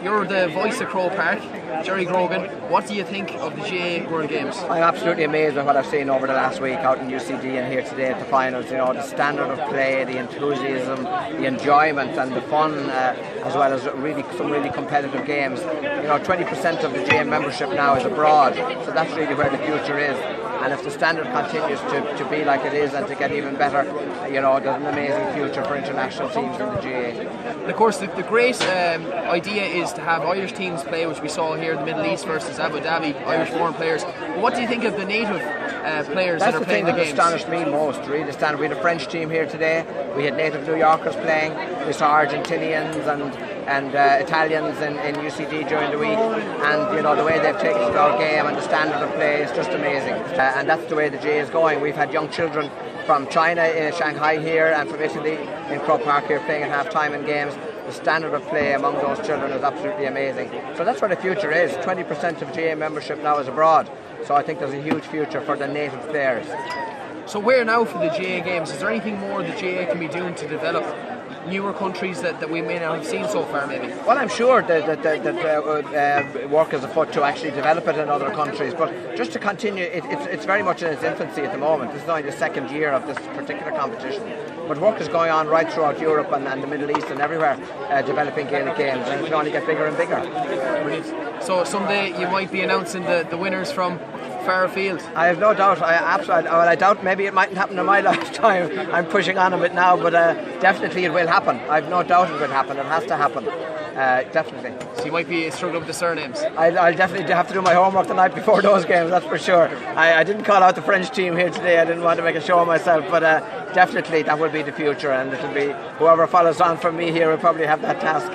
You're the voice of Croke Park, Jerry Grogan. What do you think of the GAA World Games? I'm absolutely amazed with what I've seen over the last week out in UCD and here today at the finals. You know, the standard of play, the enthusiasm, the enjoyment and the fun, as well as some really competitive games. You know, 20% of the GAA membership now is abroad, so that's really where the future is. And if the standard continues to be like it is and to get even better, you know, there's an amazing future for international teams in the GAA. And of course, the great idea is to have Irish teams play, which we saw here in the Middle East versus Abu Dhabi, Irish foreign players. But what do you think of the native players that are playing the games? That's the thing that astonished me most, really. We had a French team here today. We had native New Yorkers playing. We saw Argentinians and Italians in UCD during the week. And, you know, the way they've taken to our game and the standard of play is just amazing. And that's the way the GAA is going. We've had young children from China in Shanghai here and from Italy in Croke Park here playing at half-time in games. The standard of play among those children is absolutely amazing. So that's where the future is. 20% of GAA membership now is abroad. So I think there's a huge future for the native players. So where now for the GAA Games? Is there anything more the GAA can be doing to develop newer countries that we may not have seen so far, maybe? Well, I'm sure that work is afoot to actually develop it in other countries, but just to continue, it's very much in its infancy at the moment. This is only the second year of this particular competition, but work is going on right throughout Europe and the Middle East and everywhere, developing Gaelic games, and it's going to get bigger and bigger. Brilliant. So someday you might be announcing the winners from far afield. I have no doubt. I doubt maybe it mightn't happen in my lifetime. I'm pushing on a bit now, but definitely it will happen. I have no doubt it will happen. It has to happen. Definitely. So you might be struggling with the surnames. I'll definitely have to do my homework the night before those games, that's for sure. I didn't call out the French team here today. I didn't want to make a show of myself, but definitely that will be the future, and it'll be whoever follows on from me here will probably have that task.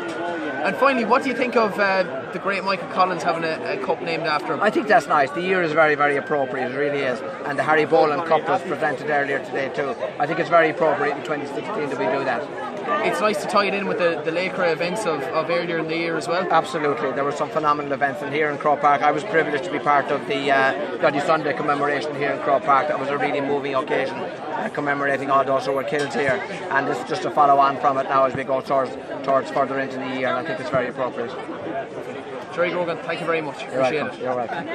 And finally, what do you think of the great Michael Collins having a cup named after him? I think that's nice. The year is very, very appropriate, it really is. And the Harry Boland Cup was presented earlier today too. I think it's very appropriate in 2016 that we do that. It's nice to tie it in with the Laochra events of earlier in the year as well. Absolutely, there were some phenomenal events, and here in Croke Park I was privileged to be part of the Bloody Sunday commemoration here in Croke Park. That was a really moving occasion, commemorating all those who were killed here, and this is just a follow on from it now as we go towards further into the year, and I think it's very appropriate. Jerry Grogan, thank you very much. You're welcome. You're welcome.